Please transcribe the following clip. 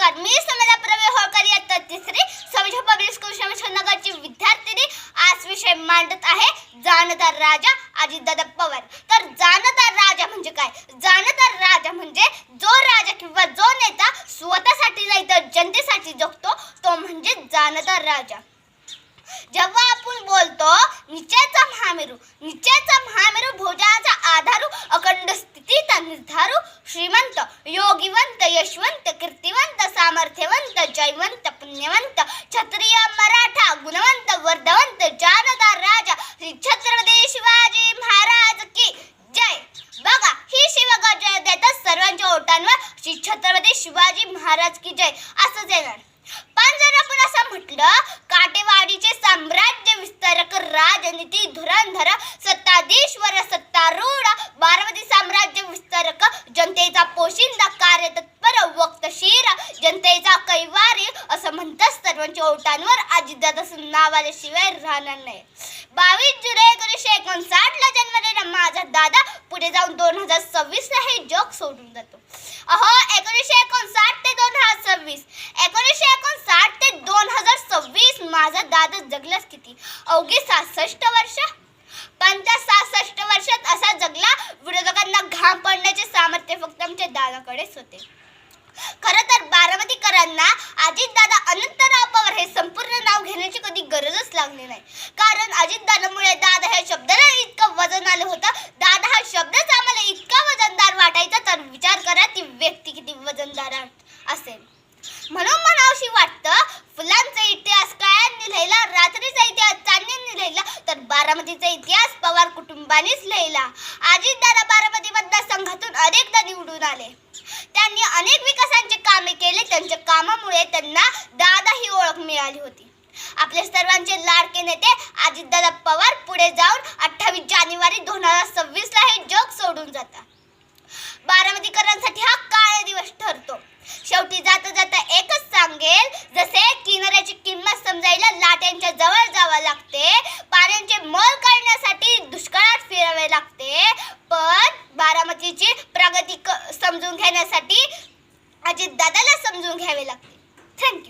नमस्कार, मी समदा प्रवीण होळकर इयत्ता तिसरी समजा पब्लिक स्कूल शमशनगरची विद्यार्थिनी आज विषय मांडत आहे जाणता राजा अजितदादा पवार। तर जाणता राजा म्हणजे काय? जाणता राजा म्हणजे जो राजा किंवा जो नेता स्वतःसाठी नाही तर जनतेसाठी जगतो तो म्हणजे जाणता राजा। जेव्हा आपण बोलतो निश्चयाचा महामेरू भोजनाचा आधारू अखंड स्थितीचा निर्धारू श्रीमंत योगीवंत यशवंत कीर्तिवंत सामर्थ्यवंत जयवंत पुण्यवंत क्षत्रिय मराठा गुणवंत वर्धवंत जाणता राजा श्री छत्रपती शिवाजी महाराज की जय। बघा ही शिवगर्जना देतात सर्वांच्या ओठांवर श्री छत्रपती शिवाजी महाराज की जय असंच येणार। पण जर आपण असं म्हटलं काटेवाडीचे साम्राज्य विस्तारक राजनीती धुरंधर सत्ताधीश्वर सत्तारूढ बारामती साम्राज्य विस्तारक जनतेचा पोशिंदा कार्यतत्पर वक्तशीर जनतेचा कैवारी असं म्हणतात सर्वांच्या ओठांवर अजितदादाचं नाव आल्याशिवाय राहणार नाही। 22 जुलै 1959 ला जन्मलेला माझा दादा पुढे जाऊन 2026 ला हे जग सोडून जातो। अहो 1959 ते 2026 1959 ते 2026 माझा दादा जगलाच किती? अवघी 66 वर्ष। पण त्या 66 वर्षात असा जगला विरोधकांना घाम पडण्याचे सामर्थ्य फक्त आमच्या दादाकडेच होते। खरं तर बारामतीकरांना अजितदादा अनंतराव पवार हे संपूर्ण नाव घेण्याची कधी गरजच लागली नाही, कारण अजितदादामुळे दादा ह्या शब्दाला इतकं वजन आलं होतं। दादा हा शब्दच आम्हाला इतका वजनदार वाटायचा तर विचार करा ती व्यक्ती किती वजनदार असेल। म्हणून म्हणावशी वाटतं फुलांचा इतिहास काळ्यांनी लिहिला, रात्रीचा इतिहास चांदण्यांनी लिहिला तर बारामतीचा इतिहास पवार कुटुंबानेच लिहिला। अजितदादा बारामती मतदारसंघातून अनेकदा निवडून आले, त्यांनी अनेक विकासांचे कामे केले, त्यांच्या कामामुळे त्यांना दादा ही ओळख मिळाली होती। आपल्या सर्वांचे लाडके नेते अजितदादा पवार पुढे जाऊन 28 जानेवारी 2026 ला हे जग सोडून जातात। बारामतीकरांसाठी हा काळा दिवस ठरतो। शेवटी जाता जाता एकच सांगेल, जसे किनाऱ्याची किंमत समजायला लाट्यांच्या जवळ जावे लागते, पाण्याचे मोल काढण्यासाठी दुष्काळात फिरावे लागते, पण बारामतीची प्रगती समजून घेण्यासाठी अजितदादाला समजून घ्यावे लागते। थँक्यू।